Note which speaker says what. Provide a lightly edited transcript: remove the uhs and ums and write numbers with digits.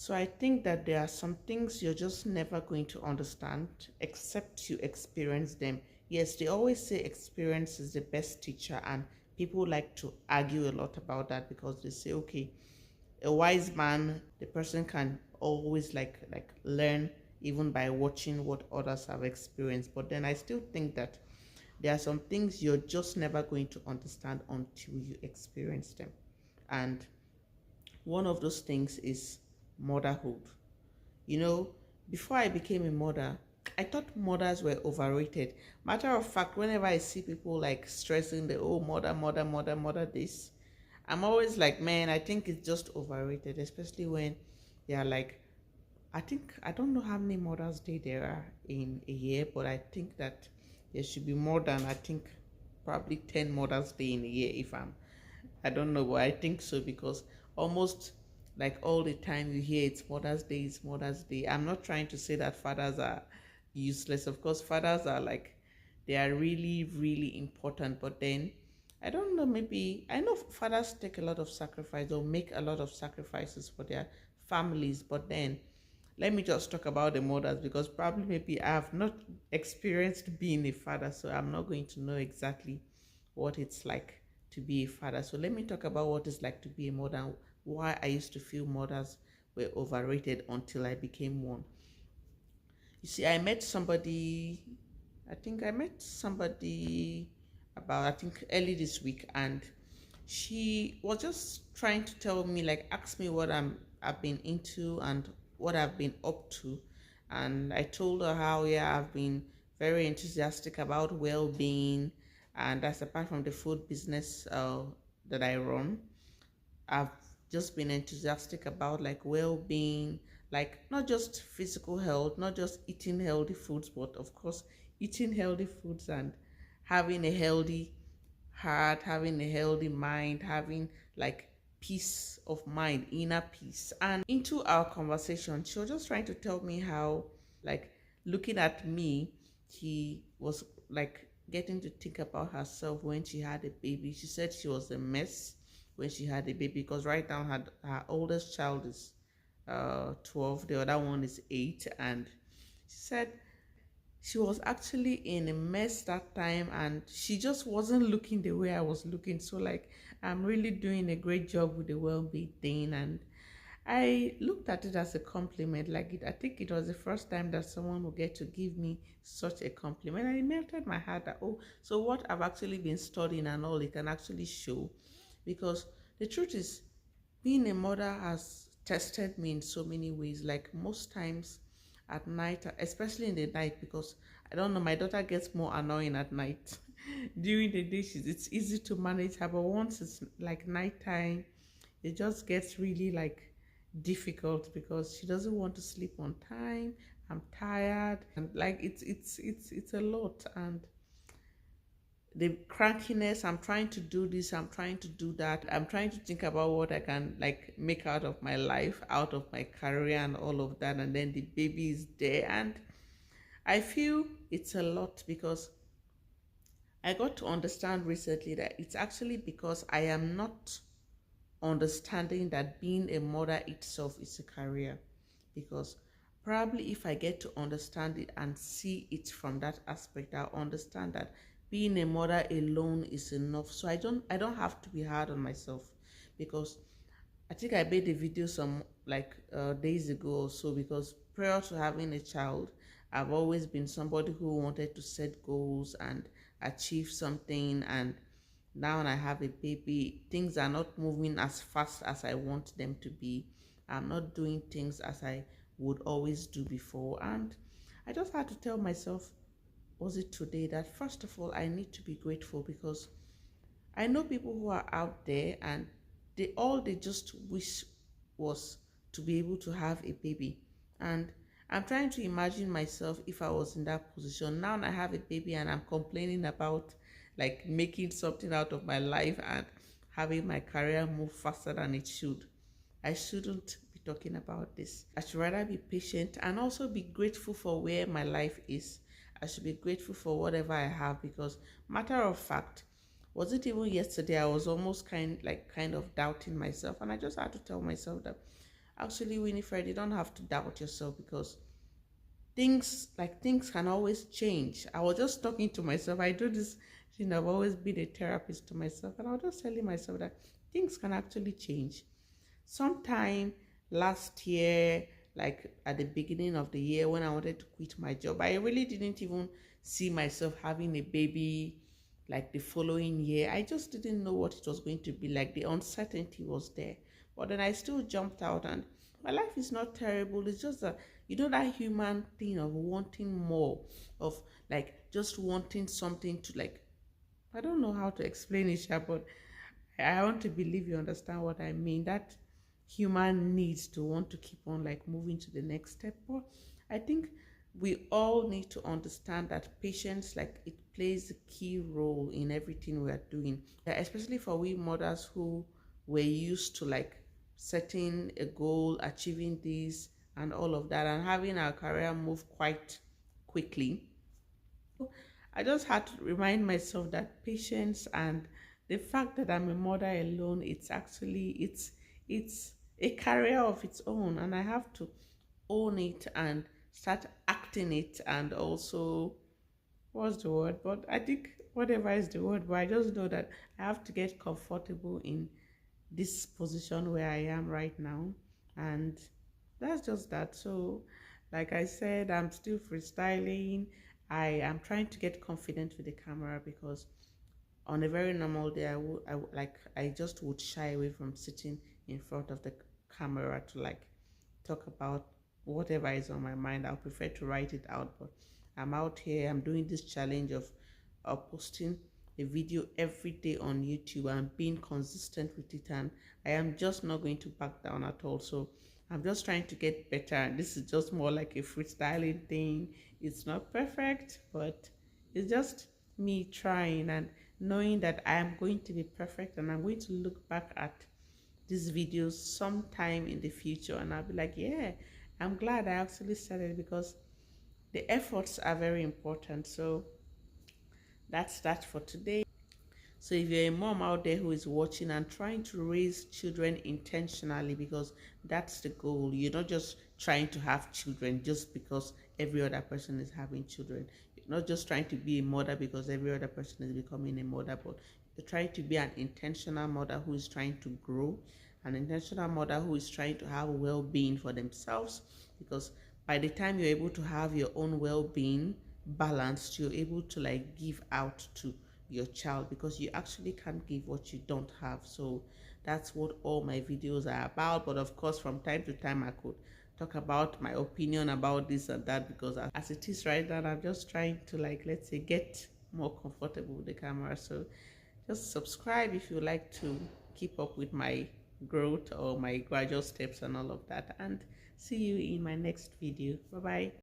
Speaker 1: So I think that there are some things you're just never going to understand except you experience them. Yes, they always say experience is the best teacher, and people like to argue a lot about that because they say, okay, a wise man, the person can always like learn even by watching what others have experienced. But then I still think that there are some things you're just never going to understand until you experience them. And one of those things is motherhood. You know, before I became a mother, I thought mothers were overrated. Matter of fact, whenever I see people like stressing the oh mother, mother, mother, mother this, I'm always like, man, I think it's just overrated, especially when they are like, I think I don't know how many Mother's Day there are in a year, but I think that there should be more than I think probably 10 Mother's Day in a year if I don't know, but I think so because almost like all the time you hear it's Mother's Day, it's Mother's Day. I'm not trying to say that fathers are useless. Of course, fathers are like, they are really, really important. But then, I don't know, maybe, I know fathers take a lot of sacrifice or make a lot of sacrifices for their families. But then, let me just talk about the mothers because probably maybe I have not experienced being a father, so I'm not going to know exactly what it's like to be a father. So let me talk about what it's like to be a mother and why I used to feel mothers were overrated until I became one. You see, I think I met somebody about, I think early this week, and she was just trying to tell me, like, ask me what I've been into and what I've been up to. And I told her how, yeah, I've been very enthusiastic about well being, and that's apart from the food business that I run. I've just been enthusiastic about like well-being, like not just physical health, not just eating healthy foods, but of course eating healthy foods and having a healthy heart, having a healthy mind, having like peace of mind, inner peace. And into our conversation, she was just trying to tell me how, like, looking at me, she was like getting to think about herself when she had a baby. She said she was a mess when she had a baby because right now her oldest child is 12, the other one is 8, and she said she was actually in a mess that time and she just wasn't looking the way I was looking. So like I'm really doing a great job with the well-being thing, and I looked at it as a compliment. I think it was the first time that someone would get to give me such a compliment, and it melted my heart that oh, so what I've actually been studying and all it can actually show, because the truth is, being a mother has tested me in so many ways. Like most times at night, especially in the night, because I don't know, my daughter gets more annoying at night. During the day, it's easy to manage her, but once it's like nighttime, it just gets really like difficult because she doesn't want to sleep on time. I'm tired, and like it's a lot. And the crankiness, I'm trying to do this, I'm trying to do that, I'm trying to think about what I can like make out of my life, out of my career and all of that, and then the baby is there, and I feel it's a lot because I got to understand recently that it's actually because I am not understanding that being a mother itself is a career. Because probably if I get to understand it and see it from that aspect, I'll understand that being a mother alone is enough. So I don't have to be hard on myself. Because I think I made a video some like days ago or so, because prior to having a child, I've always been somebody who wanted to set goals and achieve something, and now I have a baby, things are not moving as fast as I want them to be. I'm not doing things as I would always do before. And I just had to tell myself, was it today, that first of all, I need to be grateful because I know people who are out there and they just wish was to be able to have a baby. And I'm trying to imagine myself if I was in that position. Now I have a baby and I'm complaining about like making something out of my life and having my career move faster than it should. I shouldn't be talking about this. I should rather be patient and also be grateful for where my life is. I should be grateful for whatever I have because, matter of fact, was it even yesterday I was almost kind of doubting myself, and I just had to tell myself that Actually, Winifred, you don't have to doubt yourself, because things can always change. I was just talking to myself. I do this, I've always been a therapist to myself, and I was just telling myself that things can actually change. Sometime last year, like at the beginning of the year, when I wanted to quit my job, I really didn't even see myself having a baby like the following year. I just didn't know what it was going to be like. The uncertainty was there. But then I still jumped out, and my life is not terrible. It's just that, that human thing of wanting more, of like just wanting something to like, I don't know how to explain it, Sha, but I want to believe you understand what I mean. That human needs to want to keep on like moving to the next step. But I think we all need to understand that patience, like, it plays a key role in everything we are doing. Yeah, especially for we mothers who were used to like setting a goal, achieving this and all of that, and having our career move quite quickly. I just had to remind myself that patience and the fact that I'm a mother alone, it's a career of its own, and I have to own it and start acting it. And also, what's the word? But I think whatever is the word, but I just know that I have to get comfortable in this position where I am right now. And that's just that. So, like I said, I'm still freestyling. I am trying to get confident with the camera, because on a very normal day, I just would shy away from sitting in front of the camera to like talk about whatever is on my mind. I'll prefer to write it out, but I'm out here. I'm doing this challenge of posting a video every day on YouTube and being consistent with it, and I am just not going to back down at all. So I'm just trying to get better. This is just more like a freestyling thing. It's not perfect, but it's just me trying and knowing that I am going to be perfect, and I'm going to look back at these videos sometime in the future and I'll be like, yeah, I'm glad I actually started, because the efforts are very important. So that's that for today. So if you're a mom out there who is watching and trying to raise children intentionally, because that's the goal. You're not just trying to have children just because every other person is having children. You're not just trying to be a mother because every other person is becoming a mother, but you're trying to be an intentional mother who is trying to grow, an intentional mother who is trying to have well-being for themselves. Because by the time you're able to have your own well-being balanced, you're able to like give out to your child, because you actually can't give what you don't have. So that's what all my videos are about. But of course, from time to time, I could talk about my opinion about this and that, because as it is right now, I'm just trying to like, let's say, get more comfortable with the camera. So just subscribe if you like to keep up with my growth or my gradual steps and all of that, and see you in my next video. Bye bye.